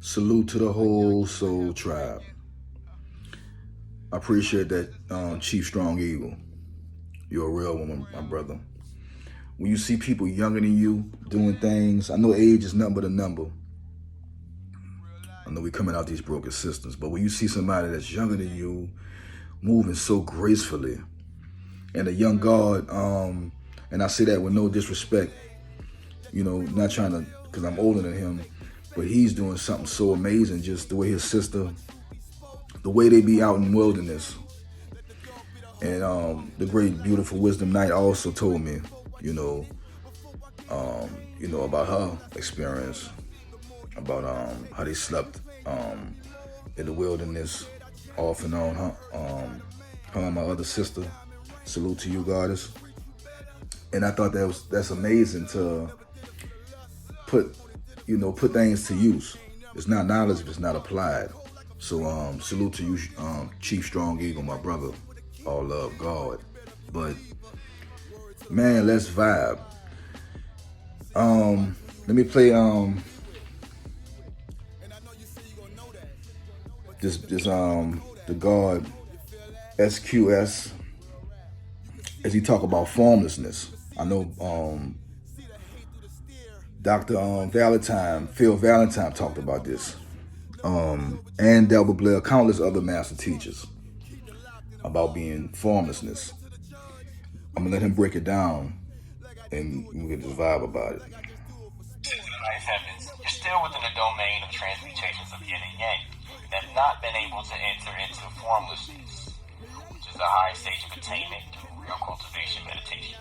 Salute to the whole soul tribe. I appreciate that, Chief Strong Eagle. You're a real one, my brother. When you see people younger than you doing things, I know age is nothing but a number. I know we're coming out these broken systems, but when you see somebody that's younger than you moving so gracefully, and a young God, and I say that with no disrespect, not trying to, because I'm older than him, but he's doing something so amazing, just the way his sister, the way they be out in wilderness. And the great, beautiful Wisdom Knight also told me, about her experience, about how they slept in the wilderness off and on. Her and my other sister. Salute to you, goddess. And I thought that's amazing to put things to use. It's not knowledge if it's not applied. So salute to you, Chief Strong Eagle, my brother. All love, God. But man, let's vibe. Let me play this the God SQS as he talk about formlessness. I know Dr. Phil Valentine talked about this. And Delbert Blair, countless other master teachers about being formlessness. I'm gonna let him break it down and we can just vibe about it. Life happens. You're still within the domain of transmutations of yin and yang that have not been able to enter into formlessness, which is a high stage of attainment through real cultivation meditation.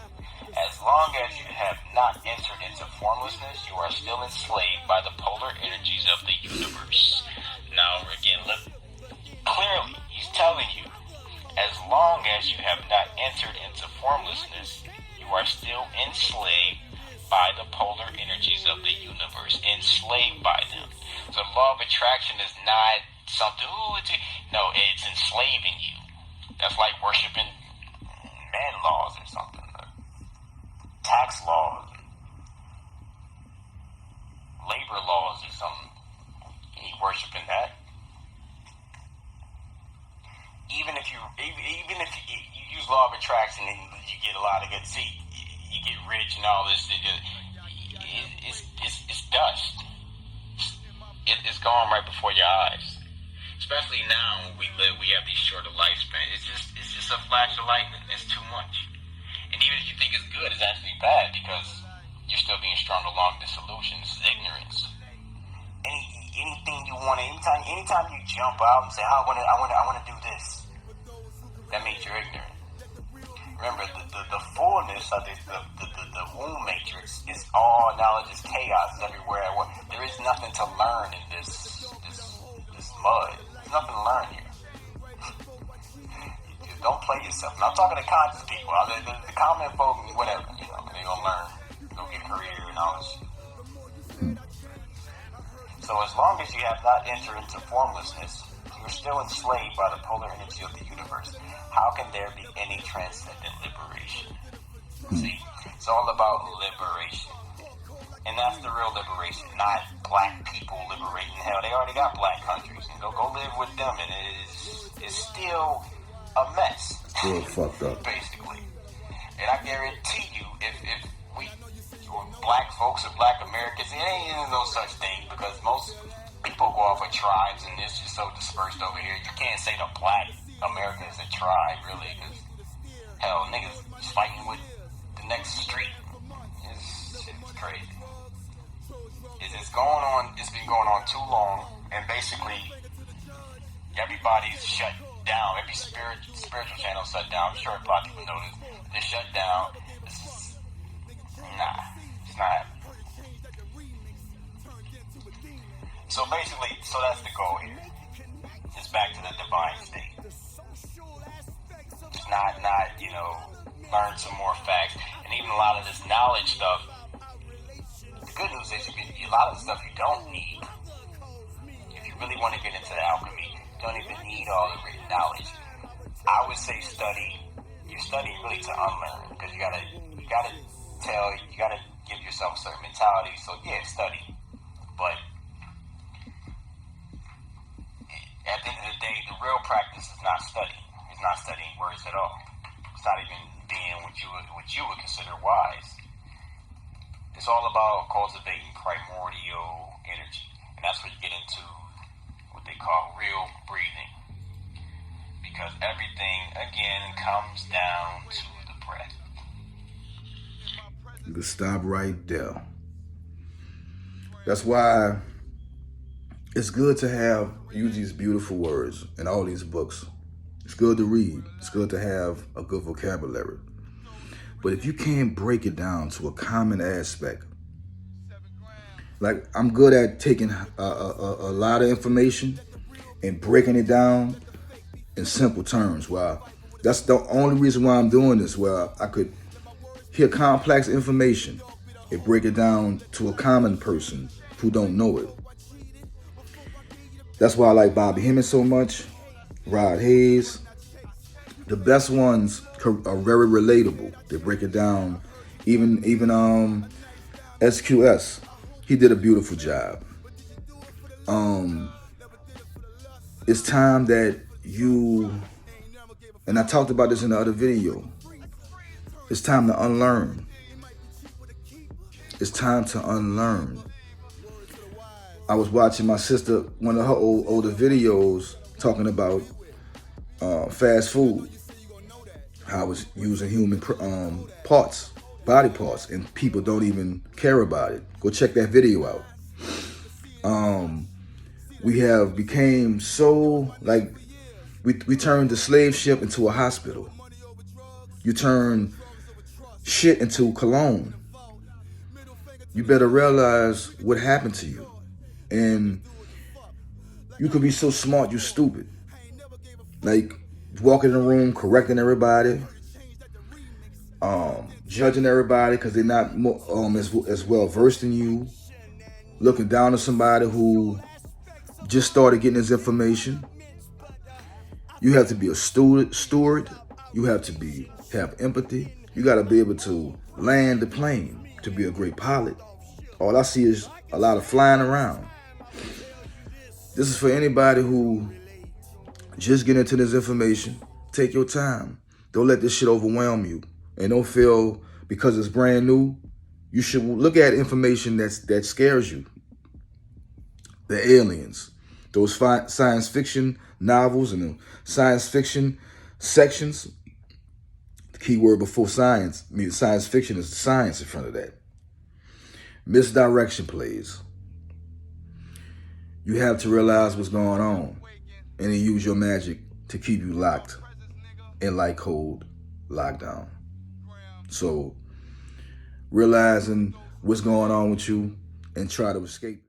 As long as you have not entered into formlessness, you are still enslaved by the polar energies of the universe. Now, again, look, clearly, he's telling you, as long as you have not entered into formlessness, you are still enslaved by the polar energies of the universe, enslaved by them. So the law of attraction is not something, it's enslaving you. That's like worshiping man laws or something, or tax laws, labor laws or something. You worshiping that. Even if you use law of attraction and you get a lot of good, you get rich and all this, it's dust. It's gone right before your eyes. Especially now when we have these shorter lifespans. It's just a flash of lightning. It's too much. And even if you think it's good, it's actually bad because you're still being strung along the solution. This is ignorance. Anything you want, anytime you jump out and say, I want to do this, that means you're ignorant. Remember, the fullness of the womb matrix is all knowledge, is chaos everywhere. There is nothing to learn in this mud. There's nothing to learn here. Don't play yourself. And I'm talking to conscious people. The common folk, whatever, they're gonna learn, go get a career and all this shit. So as long as you have not entered into formlessness, you're still enslaved by the polar energy of the universe. How can there be any transcendent liberation? See, it's all about liberation. And that's the real liberation, not black people liberating. Hell, they already got black countries. And go live with them, and it's still a mess. Still fucked up. Basically. And I guarantee you, if we black folks or black Americans, it ain't no such thing, because most people go off of tribes and it's just so dispersed over here. You can't say the black American is a tribe, really, because hell, niggas is fighting with the next street. It's crazy. It's going on. It's been going on too long, and basically everybody's shut down. Every spiritual channel shut down. I'm sure a lot of people know this. They're shut down. It's not. So basically, that's the goal here. It's back to the divine state. It's not learn some more facts. And even a lot of this knowledge stuff, the good news is a lot of the stuff you don't need. If you really want to get into the alchemy, you don't even need all the written knowledge. I would say study. You're studying really to unlearn, because you gotta give yourself a certain mentality. So yeah, study. But primordial energy. And that's where you get into what they call real breathing. Because everything, again, comes down to the breath. You can stop right there. That's why it's good to use these beautiful words in all these books. It's good to read. It's good to have a good vocabulary. But if you can't break it down to a common aspect, like I'm good at taking a lot of information and breaking it down in simple terms. Well, that's the only reason why I'm doing this. Well, I could hear complex information and break it down to a common person who don't know it. That's why I like Bobby Hemmings so much, Rod Hayes. The best ones are very relatable. They break it down. Even SQS, he did a beautiful job. It's time that you, and I talked about this in the other video, it's time to unlearn. It's time to unlearn. I was watching my sister, one of her older videos, talking about fast food. How I was using human parts, body parts, and people don't even care about it. Go check that video out. We have became so, like, we turned the slave ship into a hospital. You turn shit into cologne. You better realize what happened to you. And you could be so smart, you stupid. Like, walking in the room, correcting everybody, judging everybody because they're not as well versed in you, looking down on somebody who just started getting this information. You have to be a steward. You have to have empathy. You got to be able to land the plane to be a great pilot. All I see is a lot of flying around. This is for anybody who just get into this information. Take your time. Don't let this shit overwhelm you. And don't feel because it's brand new. You should look at information that scares you. The aliens. Those science fiction novels and the science fiction sections. The key word before science, science fiction is the science in front of that. Misdirection plays. You have to realize what's going on and then use your magic to keep you locked in light cold lockdown. So realizing what's going on with you and try to escape.